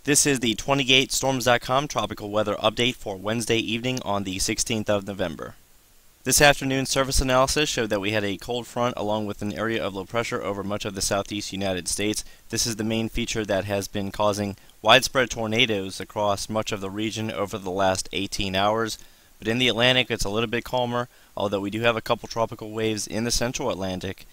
This is the 28storms.com tropical weather update for Wednesday evening on the 16th of November. This afternoon's surface analysis showed that we had a cold front along with an area of low pressure over much of the southeast United States. This is the main feature that has been causing widespread tornadoes across much of the region over the last 18 hours. But in the Atlantic, it's a little bit calmer, although we do have a couple tropical waves in the central Atlantic.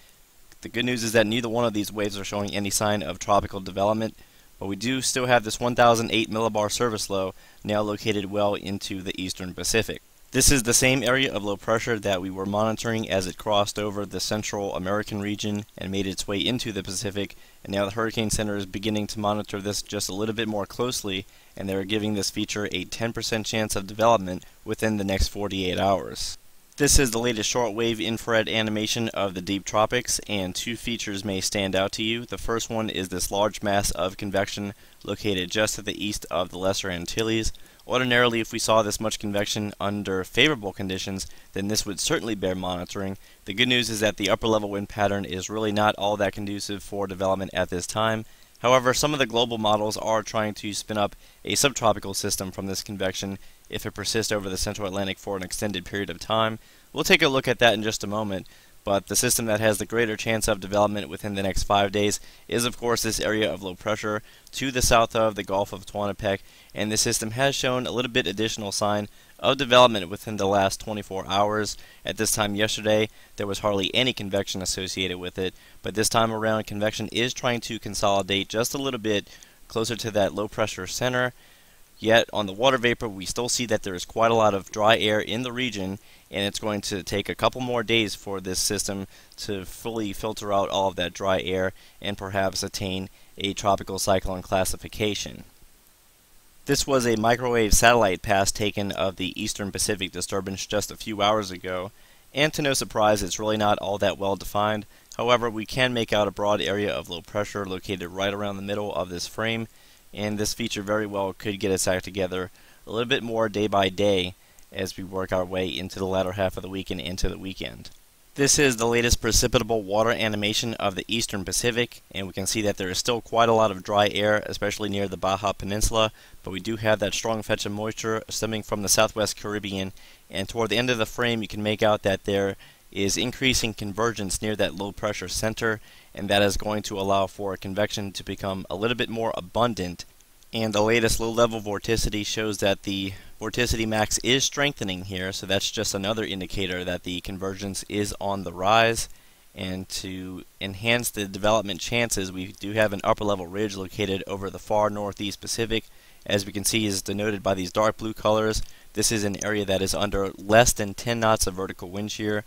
The good news is that neither one of these waves are showing any sign of tropical development. But we do still have this 1008 millibar surface low now located well into the eastern Pacific. This is the same area of low pressure that we were monitoring as it crossed over the Central American region and made its way into the Pacific, and now the Hurricane Center is beginning to monitor this just a little bit more closely, and they're giving this feature a 10% chance of development within the next 48 hours. This is the latest shortwave infrared animation of the deep tropics, and two features may stand out to you. The first one is this large mass of convection located just to the east of the Lesser Antilles. Ordinarily, if we saw this much convection under favorable conditions, then this would certainly bear monitoring. The good news is that the upper level wind pattern is really not all that conducive for development at this time. However, some of the global models are trying to spin up a subtropical system from this convection if it persists over the central Atlantic for an extended period of time. We'll take a look at that in just a moment, but the system that has the greater chance of development within the next 5 days is of course this area of low pressure to the south of the Gulf of Tehuantepec, and this system has shown a little bit additional sign of development within the last 24 hours. At this time yesterday, there was hardly any convection associated with it, but this time around convection is trying to consolidate just a little bit closer to that low pressure center. Yet on the water vapor, we still see that there is quite a lot of dry air in the region, and it's going to take a couple more days for this system to fully filter out all of that dry air and perhaps attain a tropical cyclone classification. This was a microwave satellite pass taken of the Eastern Pacific disturbance just a few hours ago, and to no surprise, it's really not all that well defined. However, we can make out a broad area of low pressure located right around the middle of this frame, and this feature very well could get us act together a little bit more day by day as we work our way into the latter half of the week and into the weekend. This is the latest precipitable water animation of the Eastern Pacific, and we can see that there is still quite a lot of dry air, especially near the Baja Peninsula, but we do have that strong fetch of moisture stemming from the southwest Caribbean, and toward the end of the frame you can make out that there is increasing convergence near that low pressure center, and that is going to allow for convection to become a little bit more abundant. And the latest low-level vorticity shows that the vorticity max is strengthening here, so that's just another indicator that the convergence is on the rise. And to enhance the development chances, we do have an upper-level ridge located over the far northeast Pacific. As we can see, is denoted by these dark blue colors. This is an area that is under less than 10 knots of vertical wind shear,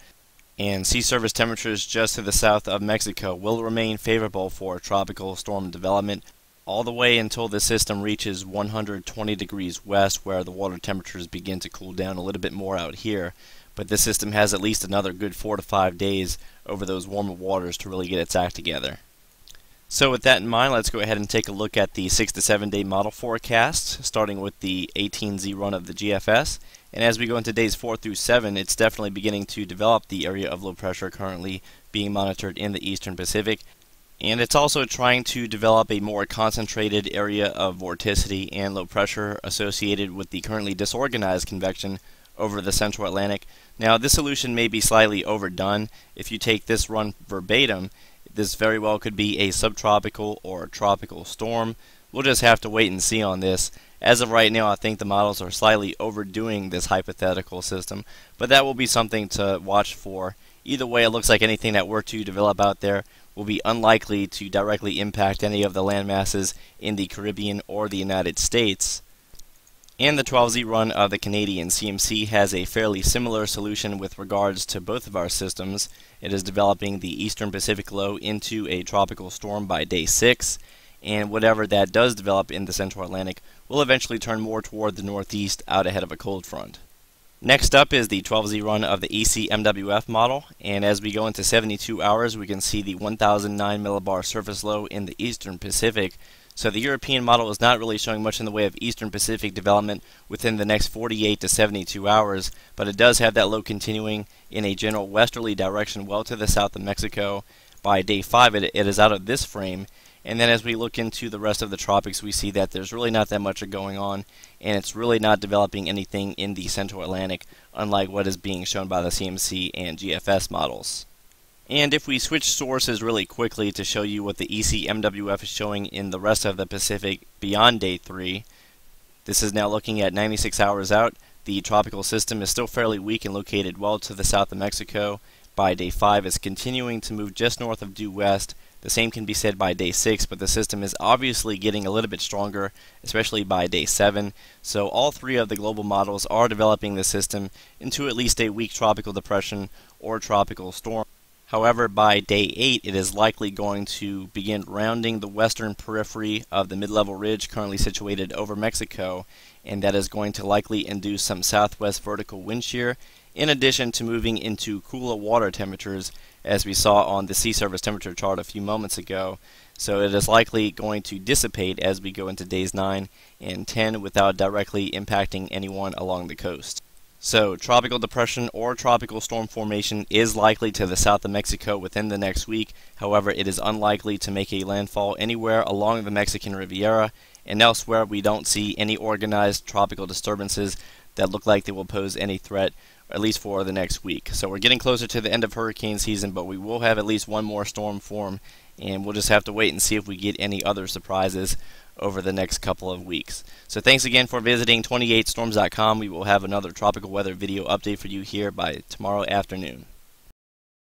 and sea surface temperatures just to the south of Mexico will remain favorable for tropical storm development all the way until the system reaches 120 degrees west, where the water temperatures begin to cool down a little bit more out here. But this system has at least another good 4 to 5 days over those warmer waters to really get its act together. So with that in mind, let's go ahead and take a look at the 6 to 7 day model forecast, starting with the 18Z run of the GFS. And as we go into days 4 through 7, it's definitely beginning to develop the area of low pressure currently being monitored in the Eastern Pacific. And it's also trying to develop a more concentrated area of vorticity and low pressure associated with the currently disorganized convection over the central Atlantic. Now, this solution may be slightly overdone. If you take this run verbatim, this very well could be a subtropical or a tropical storm. We'll just have to wait and see on this. As of right now, I think the models are slightly overdoing this hypothetical system, but that will be something to watch for. Either way, it looks like anything that were to develop out there will be unlikely to directly impact any of the land masses in the Caribbean or the United States. And the 12Z run of the Canadian CMC has a fairly similar solution with regards to both of our systems. It is developing the Eastern Pacific low into a tropical storm by day 6, and whatever that does develop in the Central Atlantic will eventually turn more toward the northeast out ahead of a cold front. Next up is the 12Z run of the ECMWF model, and as we go into 72 hours we can see the 1009 millibar surface low in the Eastern Pacific. So the European model is not really showing much in the way of Eastern Pacific development within the next 48 to 72 hours, but it does have that low continuing in a general westerly direction well to the south of Mexico. By day 5 it is out of this frame, And then as we look into the rest of the tropics, we see that there's really not that much going on, and it's really not developing anything in the Central Atlantic, unlike what is being shown by the CMC and GFS models. And if we switch sources really quickly to show you what the ECMWF is showing in the rest of the Pacific beyond day 3, this is now looking at 96 hours out. The tropical system is still fairly weak and located well to the south of Mexico. By day 5, it's continuing to move just north of due west. The same can be said by day 6, but the system is obviously getting a little bit stronger, especially by day 7. So all 3 of the global models are developing the system into at least a weak tropical depression or tropical storm. However, by day 8, it is likely going to begin rounding the western periphery of the mid-level ridge currently situated over Mexico, and that is going to likely induce some southwest vertical wind shear, in addition to moving into cooler water temperatures, as we saw on the sea surface temperature chart a few moments ago. So it is likely going to dissipate as we go into days 9 and 10 without directly impacting anyone along the coast. So, tropical depression or tropical storm formation is likely to the south of Mexico within the next week. However, it is unlikely to make a landfall anywhere along the Mexican Riviera, and elsewhere we don't see any organized tropical disturbances that look like they will pose any threat, at least for the next week. So we're getting closer to the end of hurricane season, but we will have at least one more storm form, and we'll just have to wait and see if we get any other surprises over the next couple of weeks. So thanks again for visiting 28storms.com. We will have another tropical weather video update for you here by tomorrow afternoon.